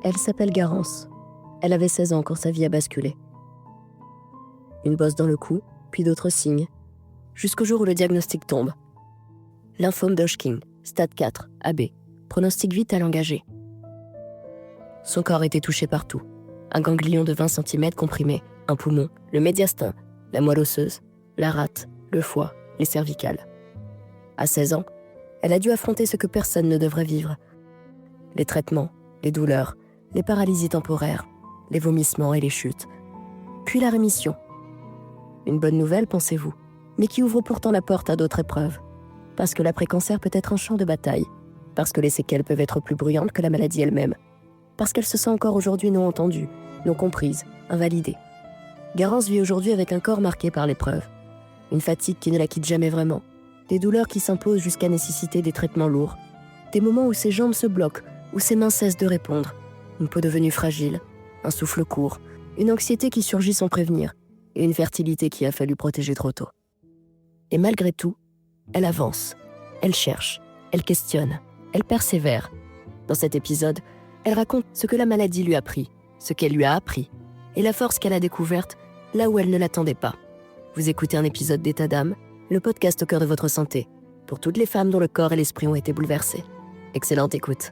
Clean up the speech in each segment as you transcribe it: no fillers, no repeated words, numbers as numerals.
Elle s'appelle Garance. Elle avait 16 ans quand sa vie a basculé. Une bosse dans le cou, puis d'autres signes, jusqu'au jour où le diagnostic tombe. Lymphome d'Hodgkin, stade 4, AB, pronostic vital engagé. Son corps était touché partout. Un ganglion de 20 cm comprimé, un poumon, le médiastin, la moelle osseuse, la rate, le foie, les cervicales. À 16 ans, elle a dû affronter ce que personne ne devrait vivre. Les traitements, les douleurs, les paralysies temporaires, les vomissements et les chutes. Puis la rémission. Une bonne nouvelle, pensez-vous, mais qui ouvre pourtant la porte à d'autres épreuves. Parce que l'après-cancer peut être un champ de bataille. Parce que les séquelles peuvent être plus bruyantes que la maladie elle-même. Parce qu'elle se sent encore aujourd'hui non entendue, non comprise, invalidée. Garance vit aujourd'hui avec un corps marqué par l'épreuve. Une fatigue qui ne la quitte jamais vraiment. Des douleurs qui s'imposent jusqu'à nécessiter des traitements lourds. Des moments où ses jambes se bloquent, où ses mains cessent de répondre. Une peau devenue fragile, un souffle court, une anxiété qui surgit sans prévenir, et une fertilité qui a fallu protéger trop tôt. Et malgré tout, elle avance, elle cherche, elle questionne, elle persévère. Dans cet épisode, elle raconte ce que la maladie lui a pris, ce qu'elle lui a appris, et la force qu'elle a découverte là où elle ne l'attendait pas. Vous écoutez un épisode d'État d'âme, le podcast au cœur de votre santé, pour toutes les femmes dont le corps et l'esprit ont été bouleversés. Excellente écoute.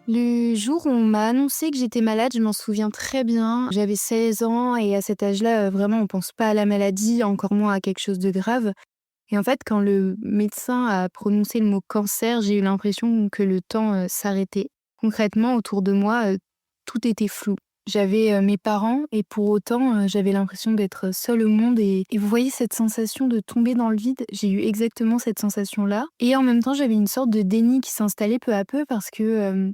Le jour où on m'a annoncé que j'étais malade, je m'en souviens très bien. J'avais 16 ans et à cet âge-là, vraiment, on pense pas à la maladie, encore moins à quelque chose de grave. Et en fait, quand le médecin a prononcé le mot cancer, j'ai eu l'impression que le temps s'arrêtait. Concrètement, autour de moi, tout était flou. J'avais mes parents et pour autant, j'avais l'impression d'être seule au monde. Et vous voyez cette sensation de tomber dans le vide? J'ai eu exactement cette sensation-là. Et en même temps, j'avais une sorte de déni qui s'installait peu à peu parce que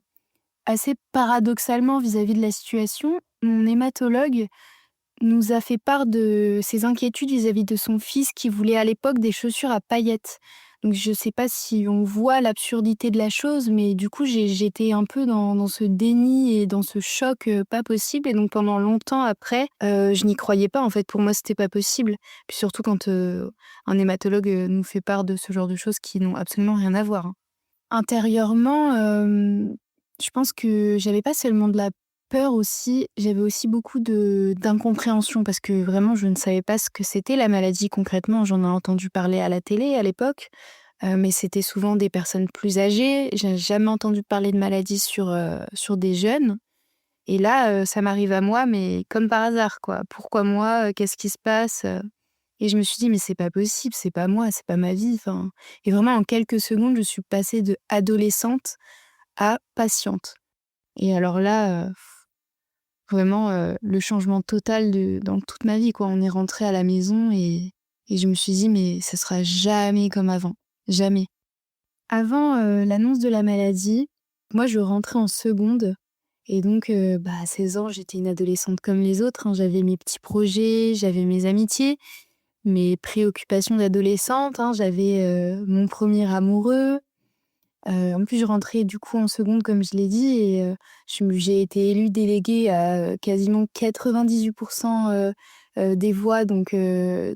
assez paradoxalement vis-à-vis de la situation, mon hématologue nous a fait part de ses inquiétudes vis-à-vis de son fils qui voulait à l'époque des chaussures à paillettes. Donc je sais pas si on voit l'absurdité de la chose, mais du coup j'étais un peu dans ce déni et dans ce choc pas possible. Et donc pendant longtemps après, je n'y croyais pas en fait. Pour moi c'était pas possible. Puis surtout quand un hématologue nous fait part de ce genre de choses qui n'ont absolument rien à voir, hein. Intérieurement, je pense que j'avais pas seulement de la peur aussi, j'avais aussi beaucoup d'incompréhension parce que vraiment je ne savais pas ce que c'était la maladie concrètement. J'en ai entendu parler à la télé à l'époque, mais c'était souvent des personnes plus âgées. J'ai jamais entendu parler de maladie sur des jeunes et là, ça m'arrive à moi, mais comme par hasard quoi. Pourquoi moi? Qu'est-ce qui se passe? Et je me suis dit: «Mais c'est pas possible, c'est pas moi, c'est pas ma vie», enfin et vraiment en quelques secondes, je suis passée de adolescente à patiente. Et alors là, vraiment, le changement total dans toute ma vie, quoi. On est rentrés à la maison et je me suis dit: «Mais ça sera jamais comme avant, jamais». Avant, l'annonce de la maladie, moi, je rentrais en seconde et donc à 16 ans, j'étais une adolescente comme les autres, hein. J'avais mes petits projets, j'avais mes amitiés, mes préoccupations d'adolescente, hein. J'avais, mon premier amoureux. En plus, je rentrais du coup en seconde comme je l'ai dit et j'ai été élue déléguée à quasiment 98 des voix donc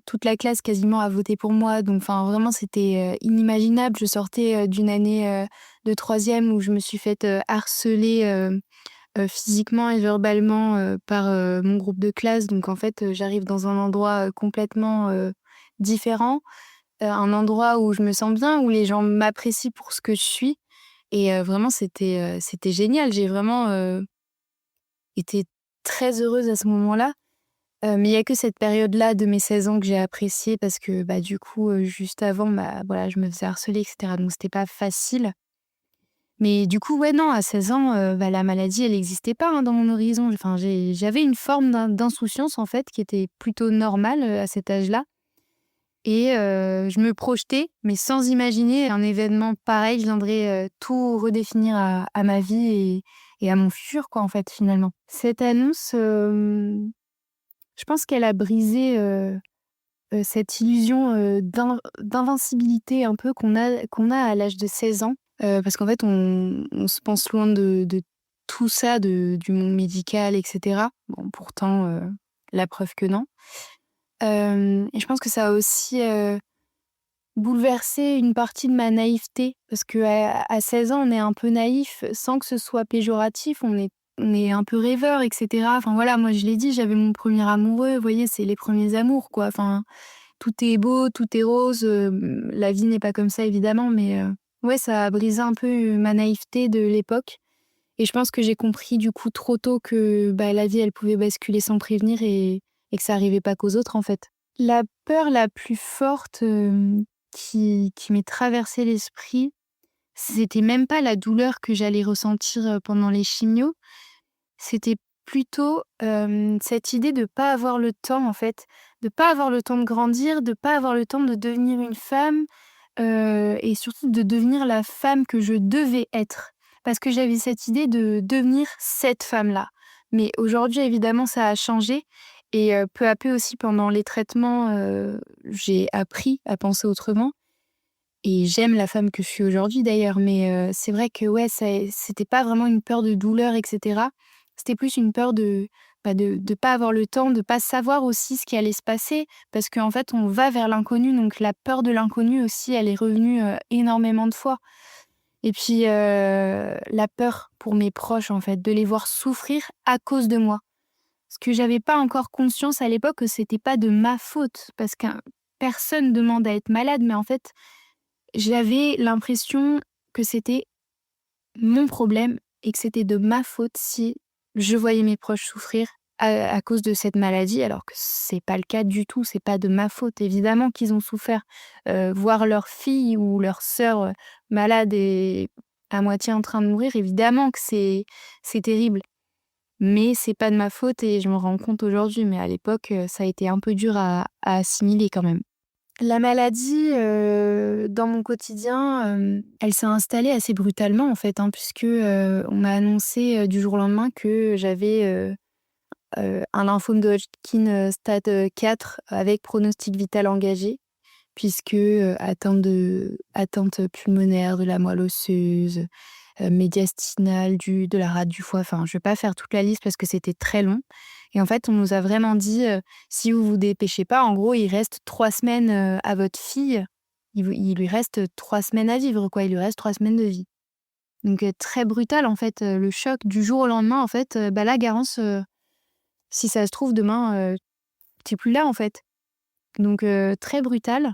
toute la classe quasiment a voté pour moi donc enfin vraiment c'était, inimaginable. Je sortais, d'une année, de troisième où je me suis faite, harceler, physiquement et verbalement, par, mon groupe de classe donc en fait, j'arrive dans un endroit, complètement, différent. Un endroit où je me sens bien, où les gens m'apprécient pour ce que je suis et vraiment c'était génial. J'ai vraiment, été très heureuse à ce moment-là, mais il y a que cette période-là de mes 16 ans que j'ai appréciée parce que, du coup, juste avant, voilà, je me faisais harceler et cetera donc c'était pas facile. Mais du coup, ouais, non, à 16 ans, la maladie, elle existait pas, hein, dans mon horizon. Enfin, j'avais une forme d'insouciance, en fait, qui était plutôt normale, à cet âge-là. Et je me projetais, mais sans imaginer un événement pareil viendrait, tout redéfinir à ma vie et à mon futur quoi, en fait, finalement. Cette annonce, je pense qu'elle a brisé, cette illusion, d'invincibilité un peu qu'on a à l'âge de 16 ans. Parce qu'en fait, on se pense loin de tout ça du monde médical et cetera. Bon, pourtant, la preuve que non. Et je pense que ça a aussi, bouleversé une partie de ma naïveté parce qu'à 16 ans, on est un peu naïf sans que ce soit péjoratif, on est un peu rêveur et cetera. Enfin voilà, moi je l'ai dit, j'avais mon premier amoureux, vous voyez, c'est les premiers amours quoi. Enfin, tout est beau, tout est rose, la vie n'est pas comme ça évidemment, mais ouais, ça a brisé un peu, ma naïveté de l'époque et je pense que j'ai compris du coup trop tôt que, bah, la vie elle pouvait basculer sans prévenir et que ça arrivait pas qu'aux autres en fait. La peur la plus forte, qui m'est traversée l'esprit, c'était même pas la douleur que j'allais ressentir, pendant les chimios, c'était plutôt, cette idée de pas avoir le temps en fait, de pas avoir le temps de grandir, de pas avoir le temps de devenir une femme, et surtout de devenir la femme que je devais être. Parce que j'avais cette idée de devenir cette femme-là. Mais aujourd'hui évidemment ça a changé et peu à peu aussi pendant les traitements, j'ai appris à penser autrement et j'aime la femme que je suis aujourd'hui d'ailleurs. Mais c'est vrai que ouais, c'était pas vraiment une peur de douleur et cetera. C'était plus une peur de pas avoir le temps, de pas savoir aussi ce qui allait se passer. Parce qu'en fait, on va vers l'inconnu, donc la peur de l'inconnu aussi, elle est revenue, énormément de fois. Et puis, la peur pour mes proches, en fait, de les voir souffrir à cause de moi. Parce que j'avais pas encore conscience à l'époque que c'était pas de ma faute, parce que personne demande à être malade, mais en fait, j'avais l'impression que c'était mon problème et que c'était de ma faute si je voyais mes proches souffrir à cause de cette maladie, alors que c'est pas le cas du tout, c'est pas de ma faute. Évidemment qu'ils ont souffert. Voir leur fille ou leur sœur, malade et à moitié en train de mourir, évidemment que c'est terrible. Mais c'est pas de ma faute et je m'en rends compte aujourd'hui, mais à l'époque, ça a été un peu dur à assimiler quand même. La maladie, dans mon quotidien, elle s'est installée assez brutalement en fait, hein, puisque, on m'a annoncé, du jour au lendemain que j'avais, un lymphome de Hodgkin, stade, 4 avec pronostic vital engagé puisque, atteinte pulmonaire, de la moelle osseuse, médiastinale, de la rate du foie. Enfin, je vais pas faire toute la liste parce que c'était très long et en fait, on nous a vraiment dit, «Si vous vous dépêchez pas, en gros, il reste 3 semaines, à votre fille. Il lui reste 3 semaines à vivre, quoi. Il lui reste 3 semaines de vie». Donc très brutal, en fait, le choc du jour au lendemain, en fait, bah, là, Garance, si ça se trouve demain, tu plus là, en fait. Donc très brutal.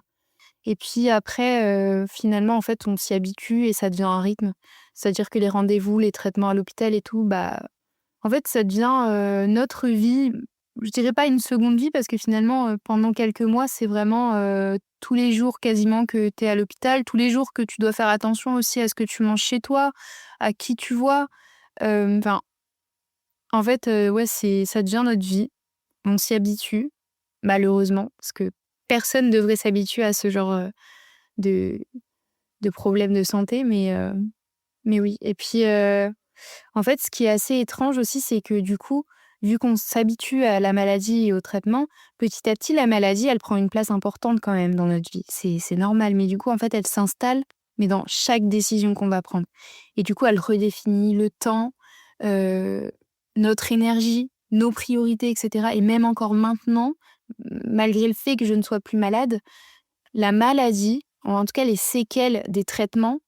Et puis après, finalement, en fait, on s'y habitue et ça devient un rythme. C'est-à-dire que les rendez-vous, les traitements à l'hôpital et tout, bah, en fait, ça devient, notre vie. Je dirais pas une seconde vie parce que finalement, pendant quelques mois, c'est vraiment, tous les jours quasiment que tu es à l'hôpital, tous les jours que tu dois faire attention aussi à ce que tu manges chez toi, à qui tu vois. Enfin, en fait, ouais, ça devient notre vie. On s'y habitue, malheureusement, parce que personne devrait s'habituer à ce genre, de problèmes de santé, mais oui. Et puis, en fait, ce qui est assez étrange aussi, c'est que du coup, vu qu'on s'habitue à la maladie et au traitement, petit à petit, la maladie, elle prend une place importante quand même dans notre vie. C'est normal, mais du coup, en fait, elle s'installe, mais dans chaque décision qu'on va prendre. Et du coup, elle redéfinit le temps, heu, notre énergie, nos priorités et cetera et même encore maintenant, malgré le fait que je ne sois plus malade, la maladie, ou en tout cas les séquelles des traitements,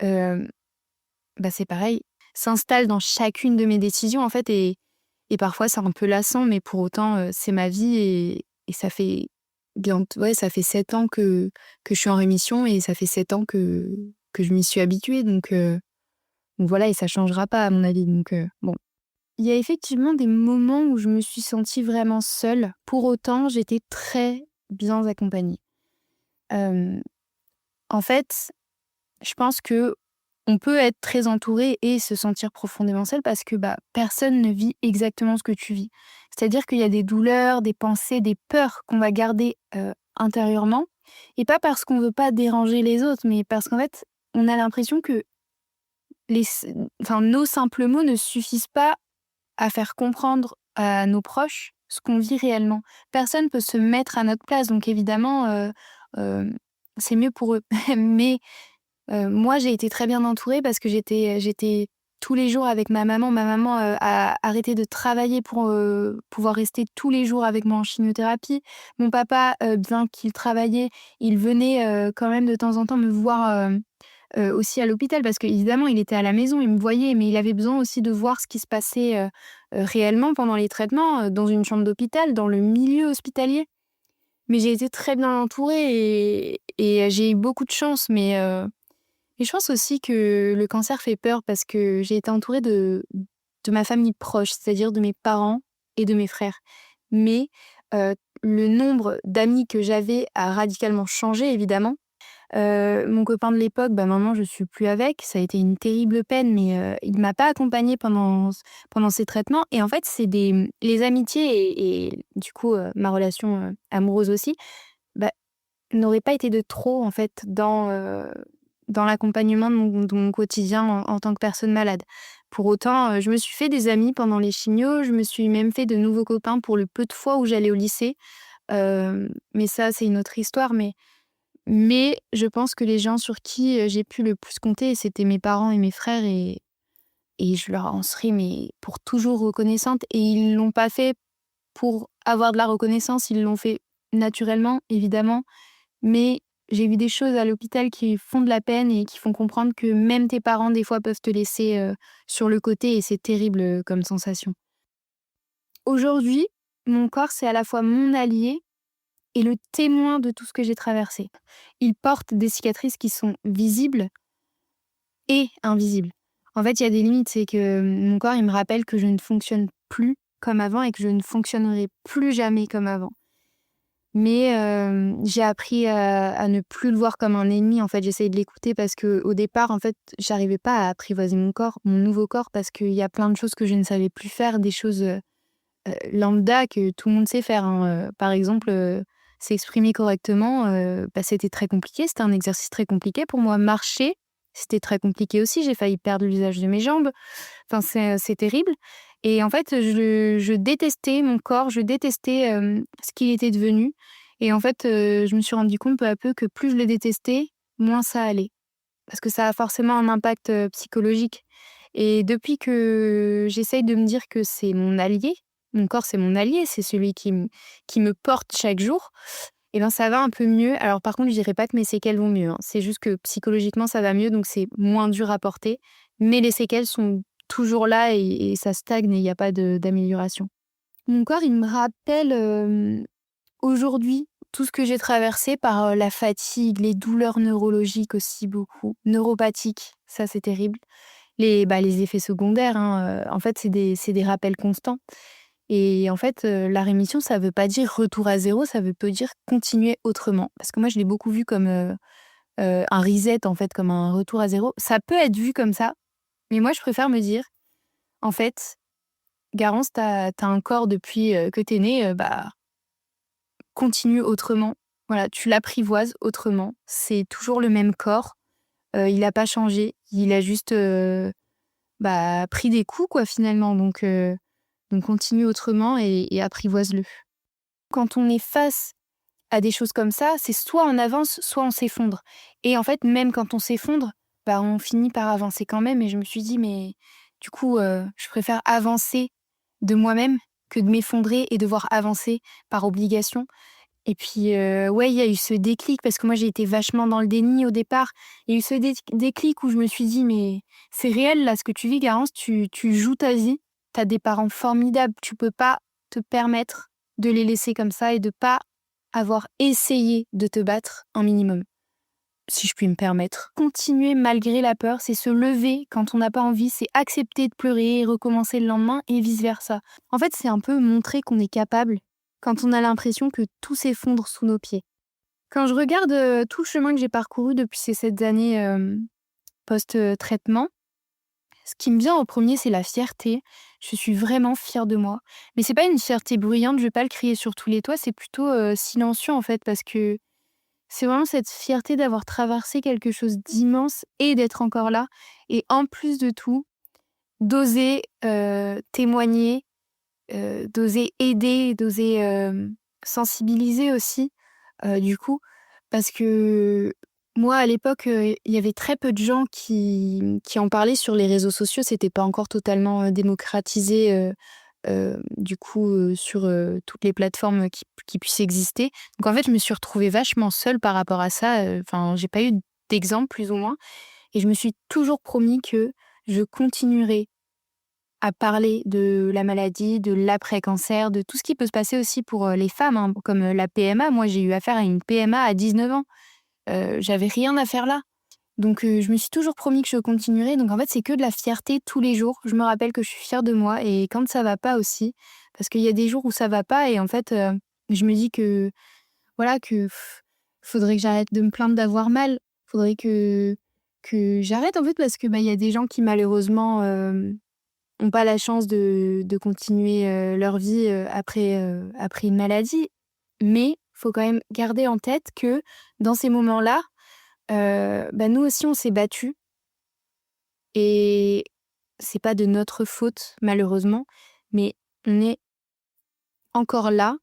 hem, bah, c'est pareil, s'installent dans chacune de mes décisions, en fait et parfois c'est un peu lassant, mais pour autant, c'est ma vie et ça fait ouais, ça fait 7 ans que je suis en rémission et ça fait 7 ans que je m'y suis habituée donc voilà et ça changera pas à mon avis donc bon. Il y a effectivement des moments où je me suis sentie vraiment seule. Pour autant, j'étais très bien accompagnée. Hem, En fait, je pense que on peut être très entouré et se sentir profondément seul parce que, bah, personne ne vit exactement ce que tu vis. C'est-à-dire qu'il y a des douleurs, des pensées, des peurs qu'on va garder, intérieurement et pas parce qu'on veut pas déranger les autres, mais parce qu'en fait, on a l'impression que les s enfin, nos simples mots ne suffisent pas à faire comprendre à nos proches ce qu'on vit réellement. Personne peut se mettre à notre place, donc évidemment, c'est mieux pour eux. Mais moi, j'ai été très bien entourée parce que j'étais tous les jours avec ma maman. Ma maman a arrêté de travailler pour pouvoir rester tous les jours avec moi en chimiothérapie. Mon papa, bien qu'il travaillait, il venait quand même de temps en temps me voir aussi à l'hôpital parce qu'évidemment, il était à la maison, il me voyait, mais il avait besoin aussi de voir ce qui se passait réellement pendant les traitements dans une chambre d'hôpital, dans le milieu hospitalier. Mais j'ai été très bien entourée et j'ai eu beaucoup de chance. Mais je pense aussi que le cancer fait peur parce que j'ai été entourée de ma famille proche, c'est-à-dire de mes parents et de mes frères. Mais le nombre d'amis que j'avais a radicalement changé, évidemment. Mon copain de l'époque, maintenant je suis plus avec. Ça a été une terrible peine, mais il m'a pas accompagnée pendant ces traitements et en fait, les amitiés et du coup, ma relation, amoureuse aussi, bah, n'auraient pas été de trop, en fait, dans l'accompagnement de mon quotidien en tant que personne malade. Pour autant, je me suis fait des amis pendant les chimios, je me suis même fait de nouveaux copains pour le peu de fois où j'allais au lycée. Mais ça, c'est une autre histoire, mais je pense que les gens sur qui, j'ai pu le plus compter, c'était mes parents et mes frères et je leur en serai mais pour toujours reconnaissante et ils l'ont pas fait pour avoir de la reconnaissance, ils l'ont fait naturellement, évidemment, mais j'ai vu des choses à l'hôpital qui font de la peine et qui font comprendre que même tes parents, des fois, peuvent te laisser, sur le côté et c'est terrible, comme sensation. Aujourd'hui, mon corps, c'est à la fois mon allié et le témoin de tout ce que j'ai traversé. Il porte des cicatrices qui sont visibles et invisibles. En fait, il y a des limites, c'est que mon corps, il me rappelle que je ne fonctionne plus comme avant et que je ne fonctionnerai plus jamais comme avant. Mais j'ai appris à ne plus le voir comme un ennemi. En fait, j'essaye de l'écouter parce qu'au départ, en fait, j'arrivais pas à apprivoiser mon nouveau corps, parce qu'il y a plein de choses que je ne savais plus faire, des choses lambda que tout le monde sait faire, hein. Par exemple, s'exprimer correctement, c'était très compliqué. C'était un exercice très compliqué pour moi. Marcher, c'était très compliqué aussi. J'ai failli perdre l'usage de mes jambes. Enfin, c'est terrible. Et en fait, je détestais mon corps, je détestais ce qu'il était devenu. Et en fait, je me suis rendu compte peu à peu que plus je le détestais, moins ça allait. Parce que ça a forcément un impact psychologique. Et depuis que j'essaye de me dire que c'est mon allié, mon corps c'est mon allié, c'est celui qui me porte chaque jour, et ben ça va un peu mieux. Alors par contre, je dirais pas que mes séquelles vont mieux, hein. C'est juste que psychologiquement ça va mieux, donc c'est moins dur à porter. Mais les séquelles sont toujours là et ça stagne et il n'y a pas d'amélioration. Mon corps, il me rappelle aujourd'hui tout ce que j'ai traversé par la fatigue, les douleurs neurologiques aussi beaucoup, neuropathiques, ça c'est terrible. Les effets secondaires, hein, en fait, c'est des rappels constants. Et en fait, la rémission, ça veut pas dire retour à zéro, ça veut peut dire continuer autrement. Parce que moi, je l'ai beaucoup vu comme un reset, en fait, comme un retour à zéro. Ça peut être vu comme ça, mais moi, je préfère me dire, en fait, Garance, t'as un corps depuis que t'es née, continue autrement. Voilà, tu l'apprivoises autrement. C'est toujours le même corps, il a pas changé. Il a juste, pris des coups, quoi, finalement. Donc continue autrement et apprivoise-le. Quand on est face à des choses comme ça, c'est soit on avance, soit on s'effondre. Et en fait, même quand on s'effondre, on finit par avancer quand même. Et je me suis dit, mais du coup, je préfère avancer de moi-même que de m'effondrer et devoir avancer par obligation. Et puis, ouais, il y a eu ce déclic parce que moi, j'ai été vachement dans le déni au départ. Il y a eu ce déclic où je me suis dit: «Mais c'est réel là, ce que tu vis, Garance, tu joues ta vie. Tu as des parents formidables. Tu peux pas te permettre de les laisser comme ça et de pas avoir essayé de te battre un minimum», si je puis me permettre. Continuer malgré la peur, c'est se lever quand on n'a pas envie, c'est accepter de pleurer et recommencer le lendemain et vice versa. En fait, c'est un peu montrer qu'on est capable quand on a l'impression que tout s'effondre sous nos pieds. Quand je regarde tout le chemin que j'ai parcouru depuis ces 7 années post-traitement, ce qui me vient en premier, c'est la fierté. Je suis vraiment fière de moi. Mais c'est pas une fierté bruyante, je vais pas le crier sur tous les toits, c'est plutôt silencieux en fait, parce que c'est vraiment cette fierté d'avoir traversé quelque chose d'immense et d'être encore là. Et en plus de tout, d'oser témoigner, d'oser aider, d'oser sensibiliser aussi, du coup, parce que Moi, à l'époque, il y avait très peu de gens qui en parlaient sur les réseaux sociaux. C'était pas encore totalement, démocratisé, du coup, sur, toutes les plateformes qui puissent exister. Donc en fait, je me suis retrouvée vachement seule par rapport à ça, enfin, j'ai pas eu d'exemple plus ou moins et je me suis toujours promis que je continuerai à parler de la maladie, de l'après-cancer, de tout ce qui peut se passer aussi pour, les femmes, hein, comme, la PMA. Moi, j'ai eu affaire à une PMA à 19 ans. J'avais rien à faire là. Donc je me suis toujours promis que je continuerais. Donc en fait, c'est que de la fierté tous les jours. Je me rappelle que je suis fière de moi et quand ça va pas aussi, parce qu'il y a des jours où ça va pas et en fait, je me dis que voilà, que faudrait que j'arrête de me plaindre d'avoir mal. Faudrait que j'arrête en fait parce que, bah, il y a des gens qui malheureusement, ont pas la chance de continuer, leur vie, après une maladie. Mais faut quand même garder en tête que dans ces moments-là, bah, nous aussi on s'est battus et c'est pas de notre faute malheureusement, mais on est encore là,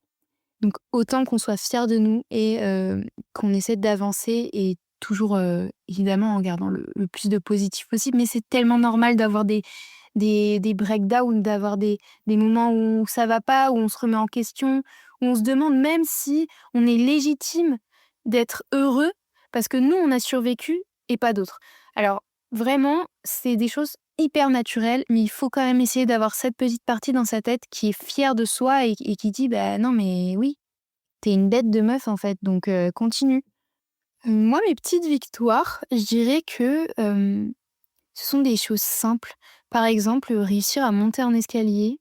donc autant qu'on soit fiers de nous et qu'on essaie d'avancer et toujours, évidemment en gardant le plus de positif possible. Mais c'est tellement normal d'avoir des breakdowns, d'avoir des moments où ça va pas, où on se remet en question, où on se demande même si on est légitime d'être heureux parce que nous, on a survécu et pas d'autres. Alors vraiment, c'est des choses hyper naturelles, mais il faut quand même essayer d'avoir cette petite partie dans sa tête qui est fière de soi et qui dit: «Bah non, mais oui, t'es une bête de meuf en fait, donc continue». Moi, mes petites victoires, je dirais que, ce sont des choses simples. Par exemple, réussir à monter un escalier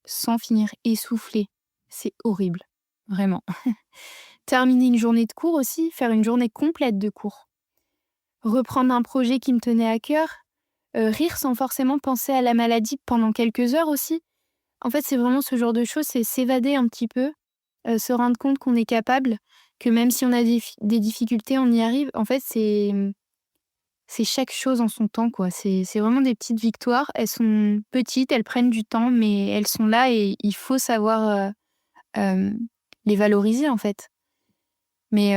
sans finir essoufflé. C'est horrible, vraiment. Terminer une journée de cours aussi, faire une journée complète de cours. Reprendre un projet qui me tenait à cœur. Rire sans forcément penser à la maladie pendant quelques heures aussi. En fait, c'est vraiment ce genre de choses, c'est s'évader un petit peu, se rendre compte qu'on est capable, que même si on a des difficultés, on y arrive. En fait, c'est chaque chose en son temps, quoi. C'est vraiment des petites victoires. Elles sont petites, elles prennent du temps, mais elles sont là et il faut savoir, hem, les valoriser, en fait. Mais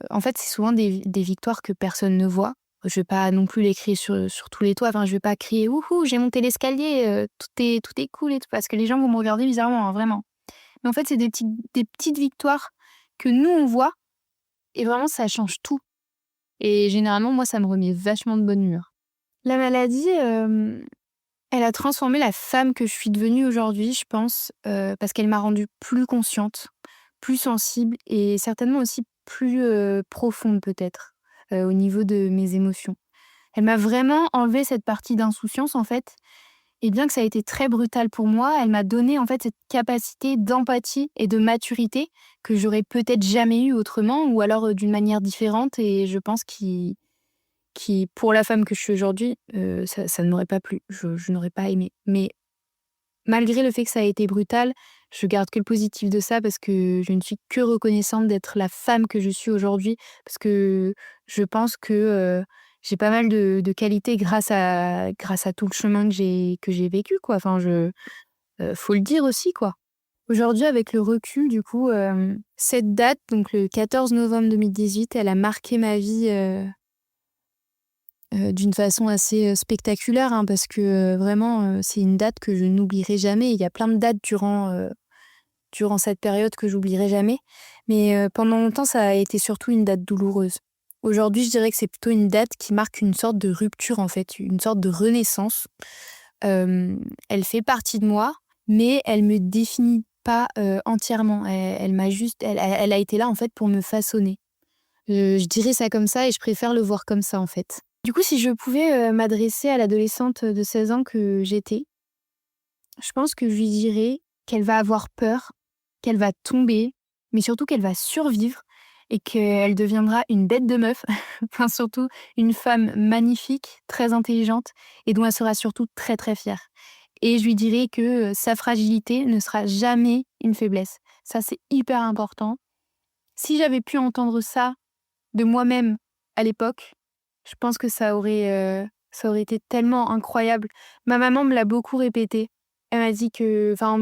en fait, c'est souvent des victoires que personne ne voit. Je vais pas non plus les crier sur tous les toits. Enfin, je vais pas crier: «Wouhou, j'ai monté l'escalier, tout est cool et tout», parce que les gens vont me regarder bizarrement, hein, vraiment. Mais en fait, c'est des petites victoires que nous, on voit et vraiment ça change tout et généralement, moi, ça me remet vachement de bonne humeur. La maladie, elle a transformé la femme que je suis devenue aujourd'hui, je pense, parce qu'elle m'a rendue plus consciente, plus sensible et certainement aussi plus, profonde peut-être, au niveau de mes émotions. Elle m'a vraiment enlevé cette partie d'insouciance, en fait et bien que ça a été très brutal pour moi, elle m'a donné, en fait, cette capacité d'empathie et de maturité que j'aurais peut-être jamais eue autrement ou alors, d'une manière différente et je pense qui pour la femme que je suis aujourd'hui, ça ne m'aurait pas plu. Je n'aurais pas aimé. Mais malgré le fait que ça a été brutal, je garde que le positif de ça parce que je ne suis que reconnaissante d'être la femme que je suis aujourd'hui. Parce que je pense que, j'ai pas mal de qualités grâce à tout le chemin que j'ai vécu, quoi. Enfin faut le dire aussi, quoi. Aujourd'hui, avec le recul, du coup, cette date, donc le 14 novembre 2018, elle a marqué ma vie, d'une façon assez, spectaculaire, hein, parce que, vraiment, c'est une date que je n'oublierai jamais. Il y a plein de dates durant cette période que j'oublierai jamais. Mais, pendant longtemps, ça a été surtout une date douloureuse. Aujourd'hui, je dirais que c'est plutôt une date qui marque une sorte de rupture, en fait, une sorte de renaissance. Elle fait partie de moi, mais elle me définit pas, entièrement. Elle a été là, en fait, pour me façonner. Je dirais ça comme ça et je préfère le voir comme ça, en fait. Du coup, si je pouvais, m'adresser à l'adolescente de 16 ans que j'étais, je pense que je lui dirais qu'elle va avoir peur, qu'elle va tomber, mais surtout qu'elle va survivre et qu'elle deviendra une bête de meuf, enfin surtout une femme magnifique, très intelligente et dont elle sera surtout très, très fière. Et je lui dirais que, sa fragilité ne sera jamais une faiblesse. Ça, c'est hyper important. Si j'avais pu entendre ça de moi-même à l'époque, je pense que ça aurait été tellement incroyable. Ma maman me l'a beaucoup répété. Elle m'a dit que enfin,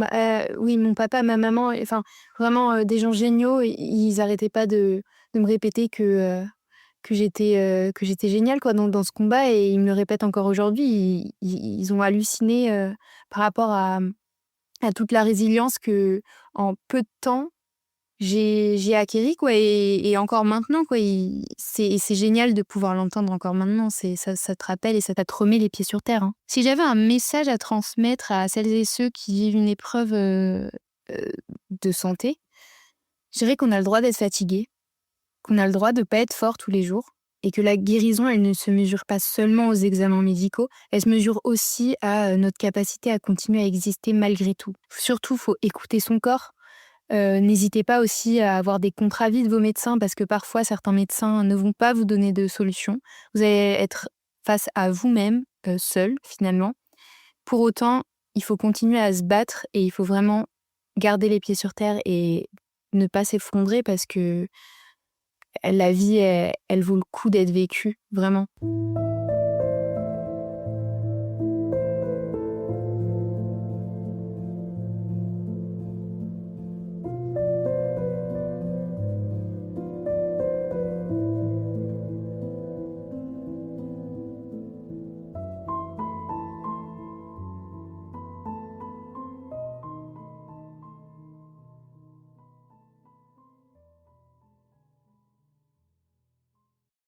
oui, mon papa, ma maman, enfin, vraiment, des gens géniaux, i ils arrêtaient pas de me répéter que que j'étais géniale quoi dans ce combat et ils me le répètent encore aujourd'hui. Ils ont halluciné, par rapport à toute la résilience que en peu de temps j'ai acquéri quoi et encore maintenant quoi, c'est génial de pouvoir l'entendre encore maintenant. Ça te rappelle et ça te remet les pieds sur terre, hein. Si j'avais un message à transmettre à celles et ceux qui vivent une épreuve, de santé, je dirais qu'on a le droit d'être fatigué, qu'on a le droit de pas être fort tous les jours et que la guérison, elle ne se mesure pas seulement aux examens médicaux, elle se mesure aussi à, notre capacité à continuer à exister malgré tout. Surtout, faut écouter son corps. N'hésitez pas aussi à avoir des contre-avis de vos médecins parce que parfois certains médecins ne vont pas vous donner de solution. Vous allez être face à vous-même, seul finalement. Pour autant, il faut continuer à se battre et il faut vraiment garder les pieds sur terre et ne pas s'effondrer parce que la vie, elle vaut le coup d'être vécue, vraiment.